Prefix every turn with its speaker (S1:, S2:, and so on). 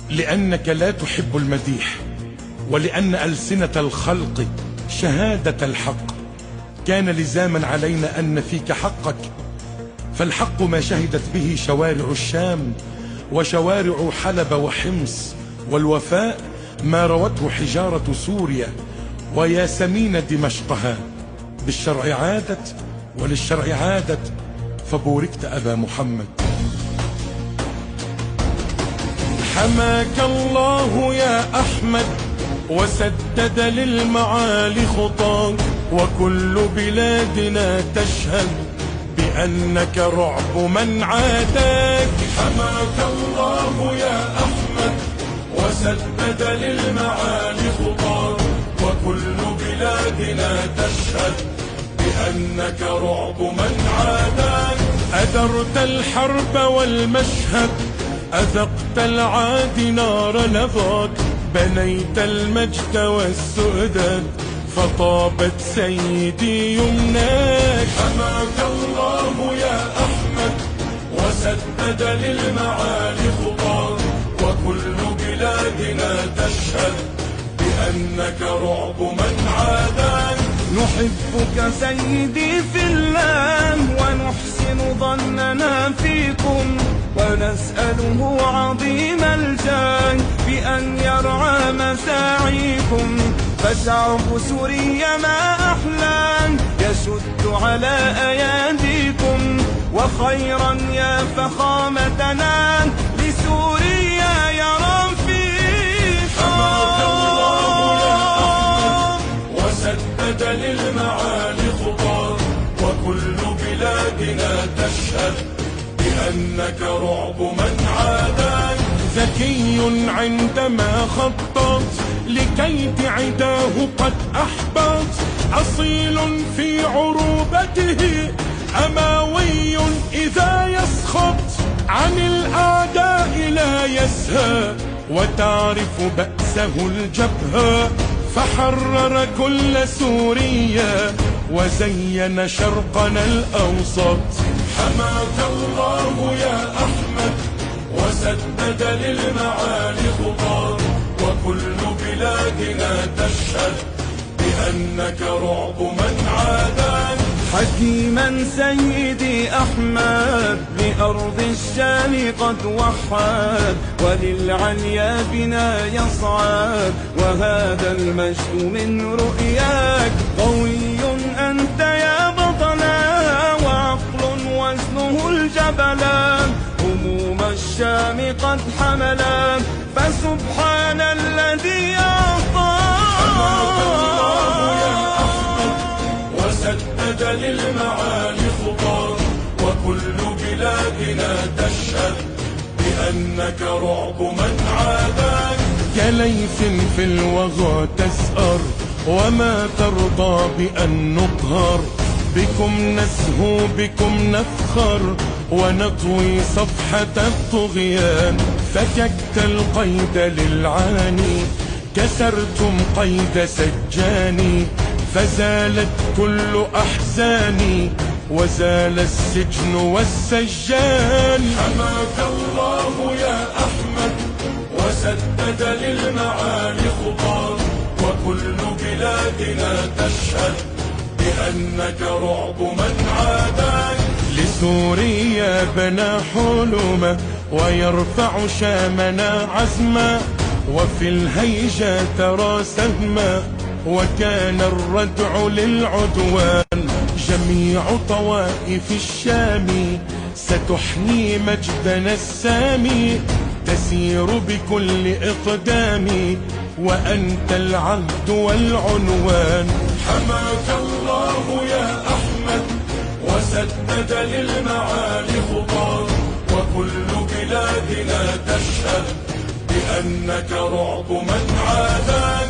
S1: لأنك لا تحب المديح، ولأن ألسنة الخلق شهادة الحق، كان لزاما علينا أن نفيك حقك. فالحق ما شهدت به شوارع الشام وشوارع حلب وحمص، والوفاء ما روته حجارة سوريا وياسمين دمشقها. بالشرع عادت وللشرع عادت، فبوركت أبا محمد. حماك الله يا أحمد وسدد للمعالي خطاك، وكل بلادنا تشهد بأنك رعب من عاداك. حماك الله يا أحمد وسدد للمعالي خطاك، وكل بلادنا تشهد بأنك رعب من عاداك. أدرت الحرب والمشهد، أذقت العاد نار لظاك، بنيت المجد والسؤدد فطابت سيدي يمناك. حماك الله يا أحمد وسدد للمعالي خطاك، وكل بلادنا تشهد بأنك رعب من عاداك.
S2: نحبك سيدي في الله ونحسن ظننا فيكم، ونسأله عظيم الجاه بأن يرعى مساعيكم. فشعب سوريا ما أحلى يشد على أياديكم، وخيرا يا فخامتنا لسوريا يرى فيكم.
S1: حماك الله يا أحمد وسدد للمعالي خطاك، وكل بلادنا تشهد بأنك رعب من عاداك. ذكي عندما خطط لكيد عداه قد أحبط، أصيل في عروبته أماوي إذا يسخط، عن الأعداء لا يسهى وتعرف بأسه الجبهة. فحرر كل سوريا وزين شرقنا الأوسط. حماك الله يا أحمد وسدد للمعالي خطاك، وكل بلادنا تشهد بأنك رعب من عاداك.
S2: حكيما سيدي أحمد لأرض الشام قد وحد، وللعليا بنا يصعد، وهذا المجد من رؤياك. قوي أنت يا بطلا وعقل وزنه الجبلا، هموم الشام قد حملا، فسبحان الذي أعطى.
S1: وسدد للمعالي خطاك، وكل بلادنا تشهد بأنك رعب من عاداك. كليث في الوغى تسأر وما ترضى بأن نقهر، بكم نسهو بكم نفخر ونطوي صفحة الطغيان. فككت القيد للعاني، كسرتم قيد سجاني، فزالت كل أحزاني وزال السجن والسجان. حماك الله يا أحمد وسدد للمعالي خطاك، وكل بلادنا تشهد بأنك رعب من عاداك. لسوريا بنى حلما ويرفع شامنا عزما، وفي الهيجة ترى سهما، وكان الردع للعدوان. جميع طوائف الشام ستحيي مجدنا السامي، تسير بكل إقدام وأنت العهد والعنوان. حماك الله يا أحمد وسدد للمعالي خطاك، وكل بلادنا تشهد بأنك رعب من عاداك.